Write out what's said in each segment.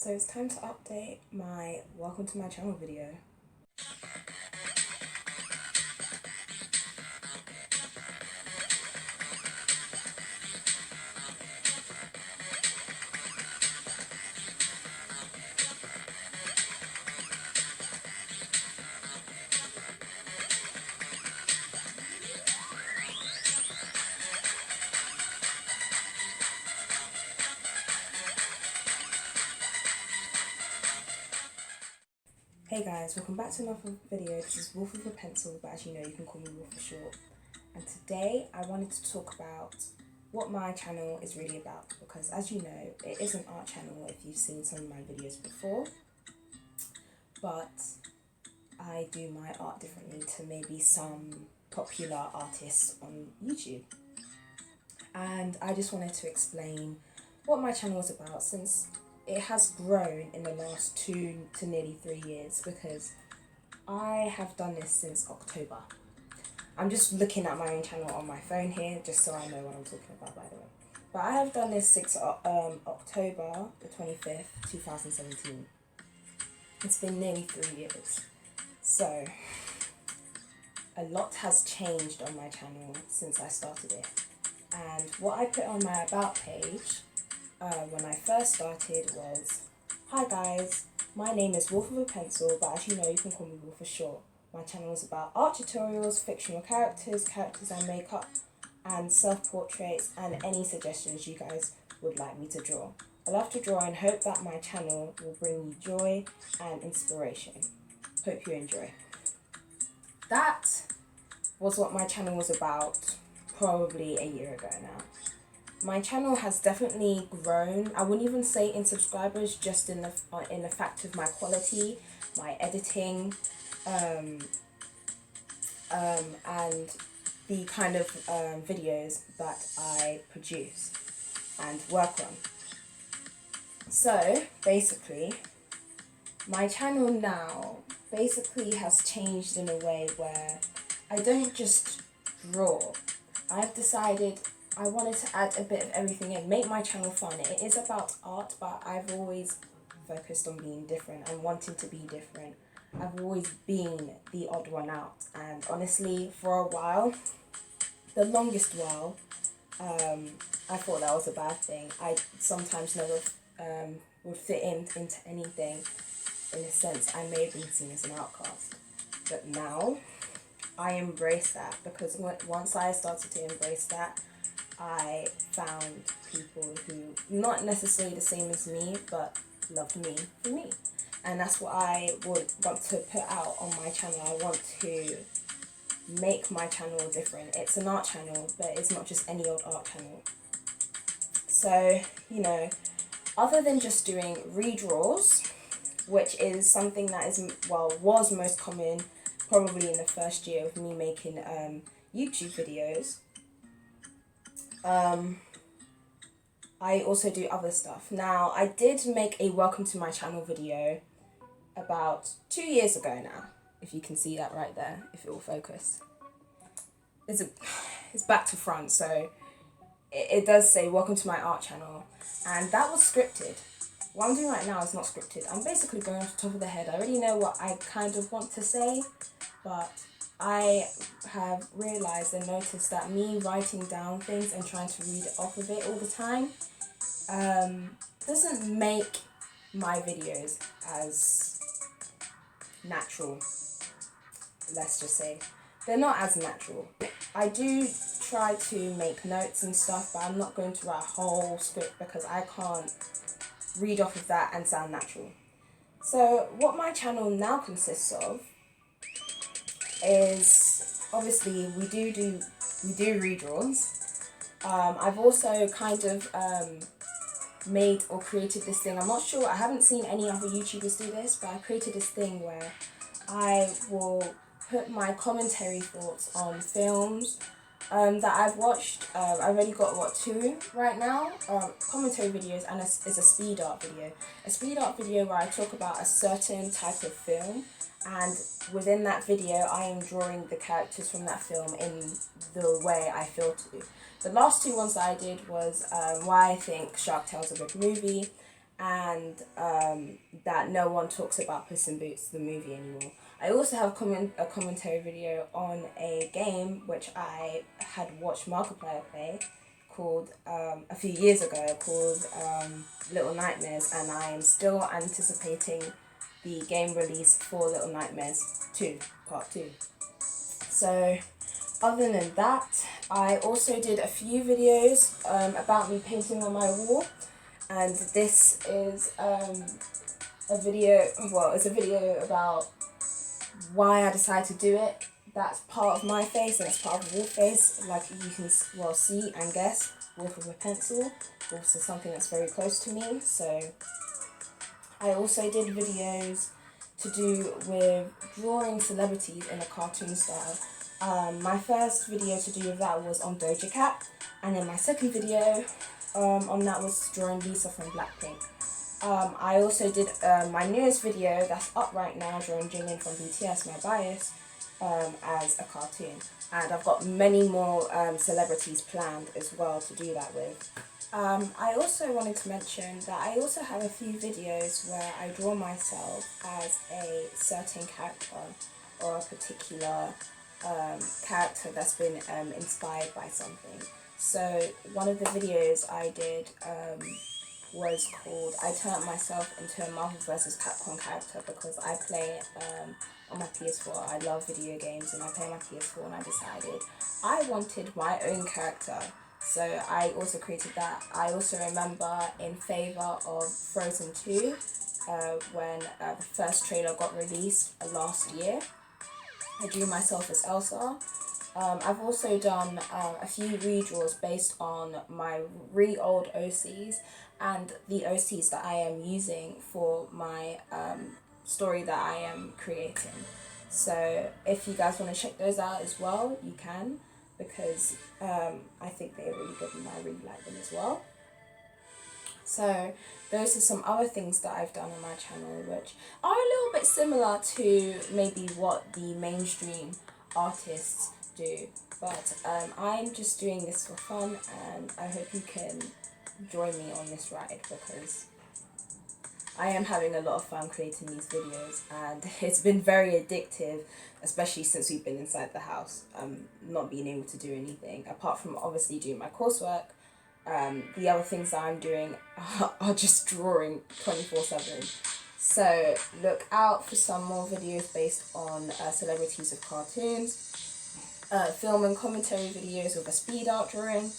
So it's time to update my welcome to my channel video. Hey guys, welcome back to another video. This is Wolf with a Pencil, but as you know, you can call me Wolf for short. And today I wanted to talk about what my channel is really about, because as you know, it is an art channel if you've seen some of my videos before, but I do my art differently to maybe some popular artists on YouTube. And I just wanted to explain what my channel is about, since it has grown in the last 2 to nearly 3 years, because I have done this since October. I'm just looking at my own channel on my phone here, just so I know what I'm talking about, by the way. But I have done this since October the 25th, 2017. It's been nearly 3 years. So, a lot has changed on my channel since I started it. And what I put on my About page when I first started was, "Hi guys, my name is Wolf with a Pencil, but as you know, you can call me Wolf for short. My channel is about art tutorials, fictional characters and makeup, and self-portraits, and any suggestions you guys would like me to draw. I love to draw and hope that my channel will bring you joy and inspiration. Hope you enjoy." That was what my channel was about probably a year ago now. My channel has definitely grown. I wouldn't even say in subscribers, just in the fact of my quality, my editing, and the kind of videos that I produce and work on. So basically, my channel now basically has changed in a way where I don't just draw. I've decided I wanted to add a bit of everything in, make my channel fun. It is about art, but I've always focused on being different and wanting to be different. I've always been the odd one out, and honestly, for a while, the longest while, I thought that was a bad thing. I sometimes never would fit into anything. In a sense, I may have been seen as an outcast, but now I embrace that, because once I started to embrace that, I found people who not necessarily the same as me, but loved me for me. And that's what I would want to put out on my channel. I want to make my channel different. It's an art channel, but it's not just any old art channel. So, other than just doing redraws, which is something that was most common probably in the first year of me making YouTube videos, I also do other stuff. Now, I did make a welcome to my channel video about 2 years ago now, if you can see that right there, if it will focus. It's back to front, so it does say welcome to my art channel, and that was scripted. What I'm doing right now is not scripted. I'm basically going off the top of the head. I already know what I kind of want to say, but I have realised and noticed that me writing down things and trying to read off of it all the time doesn't make my videos as natural, let's just say. They're not as natural. I do try to make notes and stuff, but I'm not going to write a whole script, because I can't read off of that and sound natural. So what my channel now consists of is, obviously, we do redraws. I've also kind of made or created this thing. I'm not sure, I haven't seen any other YouTubers do this, but I created this thing where I will put my commentary thoughts on films that I've watched. I've already got 2 right now, commentary videos, and is a speed art video. A speed art video where I talk about a certain type of film, and within that video I am drawing the characters from that film in the way I feel to. The last 2 ones that I did was why I think Shark Tale's a good movie, and that no one talks about Puss in Boots the movie anymore. I also have a commentary video on a game which I had watched Markiplier play called a few years ago called Little Nightmares, and I am still anticipating the game release for Little Nightmares 2, Part 2. So other than that, I also did a few videos about me painting on my wall, and this is a video, well, it's a video about why I decided to do it. That's part of my face and it's part of Wolf face, like you can well see and guess. Wolf with a pencil, Wolf is something that's very close to me. So I also did videos to do with drawing celebrities in a cartoon style. My first video to do with that was on Doja Cat, and then my second video on that was drawing Lisa from Blackpink. I also did my newest video that's up right now, drawing Jimin from BTS, my bias, as a cartoon. And I've got many more celebrities planned as well to do that with. I also wanted to mention that I also have a few videos where I draw myself as a certain character or a particular character that's been inspired by something. So one of the videos I did was called I Turned Myself into a Marvel vs. Capcom character because I play on my PS4. I love video games and I play on my PS4, and I decided I wanted my own character. So I also created that. I also remember in favour of Frozen 2 when the first trailer got released last year. I drew myself as Elsa. I've also done a few redraws based on my old OCs and the OCs that I am using for my story that I am creating. So if you guys want to check those out as well, you can, because I think they're really good and I really like them as well. So those are some other things that I've done on my channel which are a little bit similar to maybe what the mainstream artists do, but I'm just doing this for fun, and I hope you can join me on this ride because I am having a lot of fun creating these videos, and it's been very addictive, especially since we've been inside the house, not being able to do anything apart from obviously doing my coursework. The other things that I'm doing are just drawing 24/7. So look out for some more videos based on celebrities of cartoons, film and commentary videos with a speed art drawing,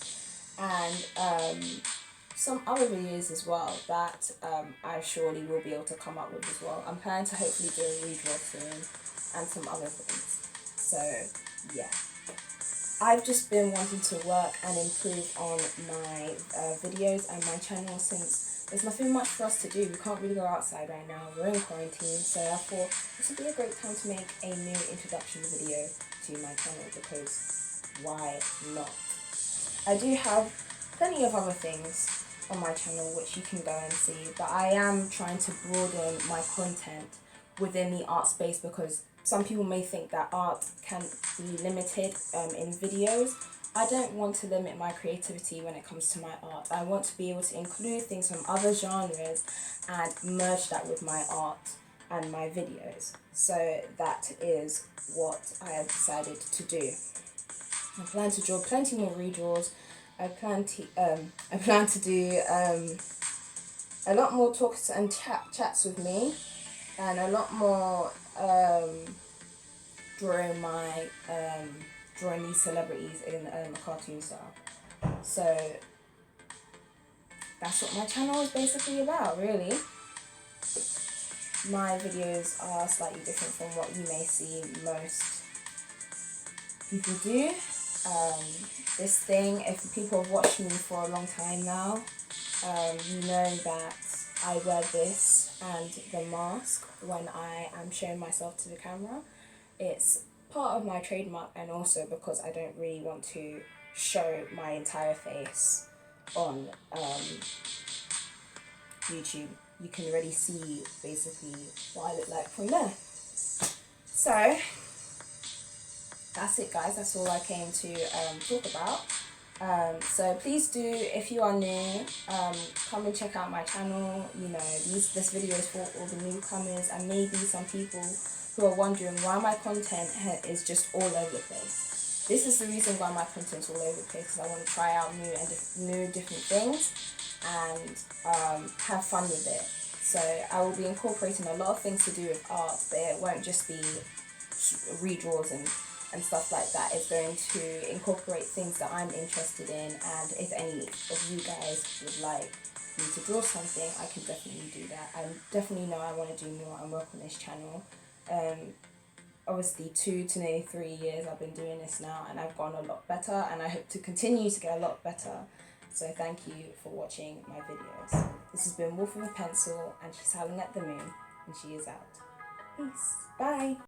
and some other videos as well that I surely will be able to come up with as well. I'm planning to hopefully do a redraw soon and some other things. So yeah, I've just been wanting to work and improve on my videos and my channel since there's nothing much for us to do. We can't really go outside right now. We're in quarantine, so I thought this would be a great time to make a new introduction video to my channel because why not? I do have plenty of other things on my channel which you can go and see, but I am trying to broaden my content within the art space because some people may think that art can be limited in videos. I don't want to limit my creativity when it comes to my art. I want to be able to include things from other genres and merge that with my art and my videos. So that is what I have decided to do. I plan to draw plenty more redraws. I plan to do a lot more talks and chats with me, and a lot more drawing these celebrities in a cartoon style. So that's what my channel is basically about, really. My videos are slightly different from what you may see most people do. This thing, if people have watched me for a long time now, you know that I wear this and the mask when I am showing myself to the camera. It's part of my trademark, and also because I don't really want to show my entire face on YouTube. You can already see basically what I look like from there. So that's it, guys. That's all I came to talk about. So please do, if you are new, come and check out my channel. You know, this video is for all the newcomers and maybe some people who are wondering why my content is just all over the place. This is the reason why my content's all over the place, because I want to try out new different things and have fun with it. So I will be incorporating a lot of things to do with art, but it won't just be redraws and stuff like that. It's going to incorporate things that I'm interested in, and if any of you guys would like me to draw something, I can definitely do that. I definitely know I want to do more and work on this channel. Obviously 2 to nearly 3 years I've been doing this now, and I've gotten a lot better, and I hope to continue to get a lot better. So thank you for watching my videos. This has been Wolf with a Pencil, and she's howling at the moon, and she is out. Peace. Bye.